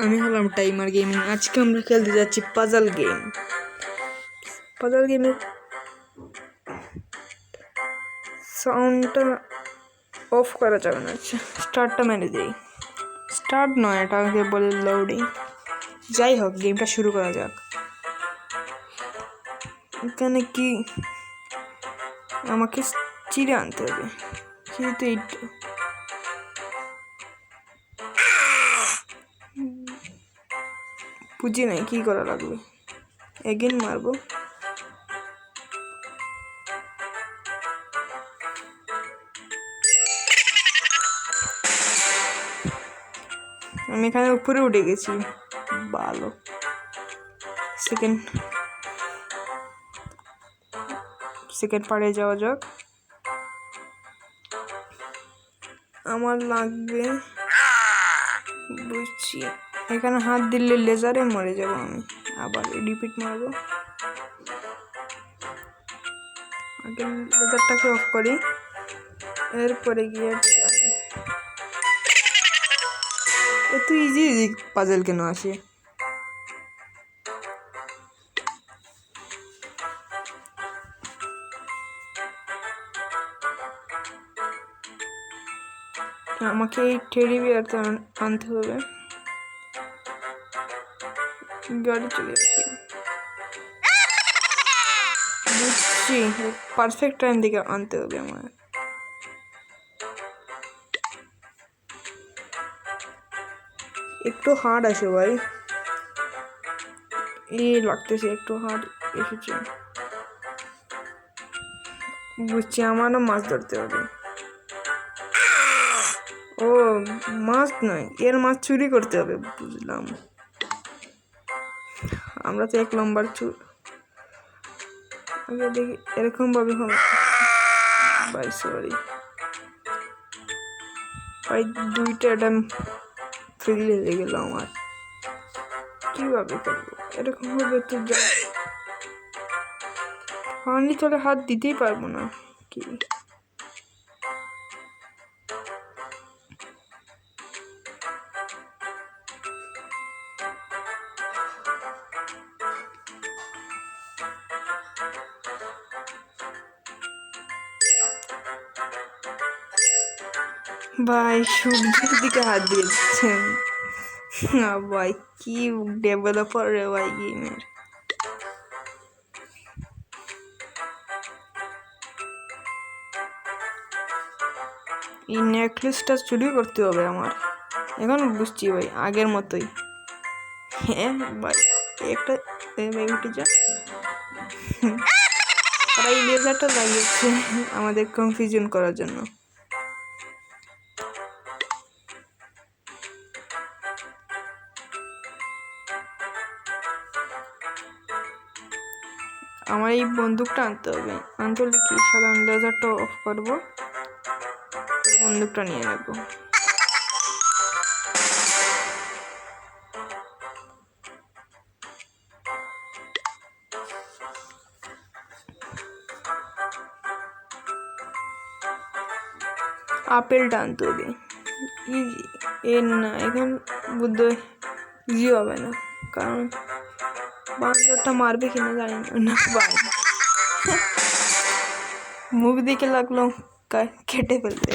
আমি হলাম timer gaming. আজকে আমরা খেলতে যাচ্ছি পাজল গেম। পাজল গেমের সাউন্ডটা অফ করা যাবে না। স্টার্টটা মেরে দিই। স্টার্ট নয়, এটাকে বলে লোডিং। যাই হোক, গেমটা শুরু করা যাক। এখানে কি আমাকে চিড়ে আনতে হবে? চিড়ে তো বুঝি নাই কি করা লাগবে। এগেন মারবো। আমি এখানে উপরে উঠে গেছি। ভালো। সেকেন্ড পার্টে যাওয়া যাক। আমার লাগবে, বুঝছি, এখানে হাত দিলে লেজারে মরে যাব আমি। আবার রিপিট মারবো। আগে লেজারটাকে অফ করি, এরপরে গিয়ে এত ইজি ইজি পাজল কেন আসে? আমাকে এই টেডি বিয়ারটা আনতে হবে। গাড়ি চলে যাচ্ছে, বুঝছি। পারফেক্ট টাইম দিকে আনতে হবে আমার। একটু হার্ড আছে ভাই, এই লাগতেছে একটু হার্ড এসেছে। বুঝছি, আমারও মাছ ধরতে হবে। ও মাছ নয়, এর মাছ চুরি করতে হবে, বুঝলাম। আমরা তো 1 নম্বর চুর। আগে দেখি এরকম ভাবে হবে ভাই। সরি ভাই, 2টা অ্যাডাম ফেল হয়ে গেল আমার। কিভাবে করবো? এরকম হবে তো পানি তলে হাত দিতেই পারবো না কি? ভাই সূর্যের দিকে হাত দিয়েছেন না ভাই, কি ডেভেলপার রে ভাই গেমের। এই নেকলেসটা চুরি করতে হবে আমার। এখন বুঝছি ভাই, আগের মতোই। হ্যাঁ ভাই, একটা উঠে যা। তারা এই লেজারটা লাগিয়েছে আমাদের কনফিউশন করার জন্য। আমার এই বন্দুকটা আনতে হবে। আনতে হলে কি, সাধারণ লেজারটা অফ করবো, বন্দুকটা নিয়ে নেব। আপেলটা আনতে হবে। ইজি এর না, এখন বুদ্ধ ইজি হবে না, কারণ বান্দরটা মারবে কিনা জানি না। ভাই মুখ দেখে লাগলো কেটে ফেলতে।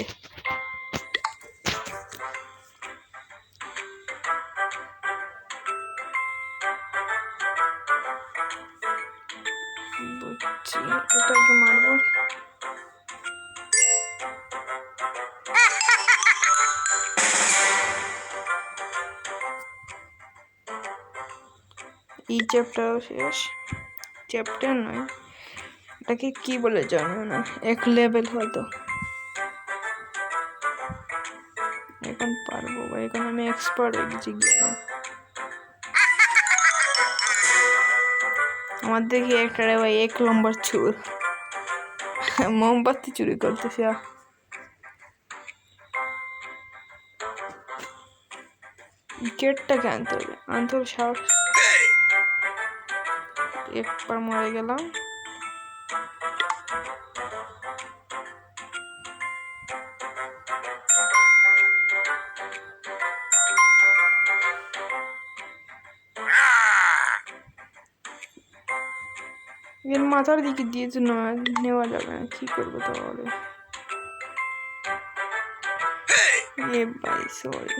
বুঝছি, এটাকে মারবো। এই চ্যাপ্টার শেষ। চ্যাপ্টার নয়, এটাকে কি বলে জানো না, 1 লেভেল হয়তো। এখন পারবো ভাই, এখন আমি এক্সপার্ট হয়ে গেছি গেমে। আমার দেখি একটা ভাই 1 নম্বর চোর মোমবাতি চুরি করতেছে। গেটটাকে আনতে হবে সাহস। একবার মরে গেলাম। এর মাথার দিকে দিয়ে তো নেওয়া যাবে না, কি করবো তাহলে? এ ভাই সরি।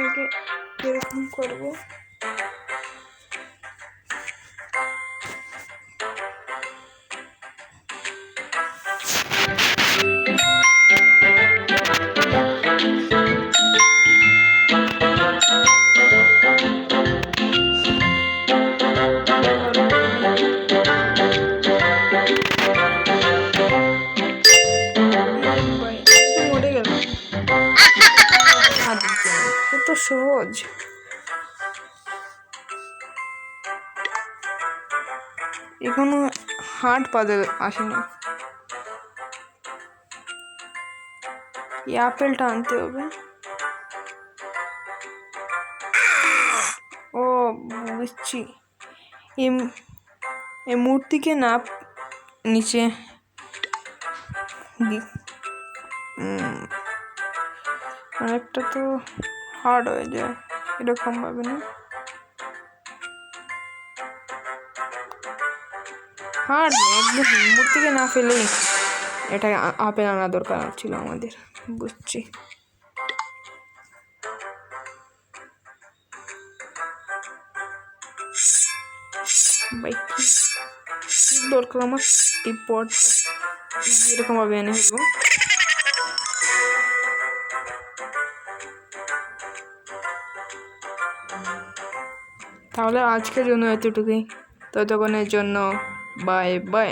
আগে এরকম করবো। মরে গেল, এত সহজ। এখনো হার্ট পাজল আসেনি। এই আপেলটা আনতে হবে। ও বুঝছি, এই মূর্তিকে না নিচে অনেকটা তো হার্ড হয়ে যায় এরকম ভাবে না? হার্ড একদম মূর্তিকে না ফেলেই এটা আপেল আনা দরকার ছিল আমাদের। বুঝছি। ভাই কি দরকার আমার এই পট এরকম ভাবে এনে ফেলবো। তাহলে আজকের জন্য এতটুকুই। ততক্ষণের জন্য বাই বাই।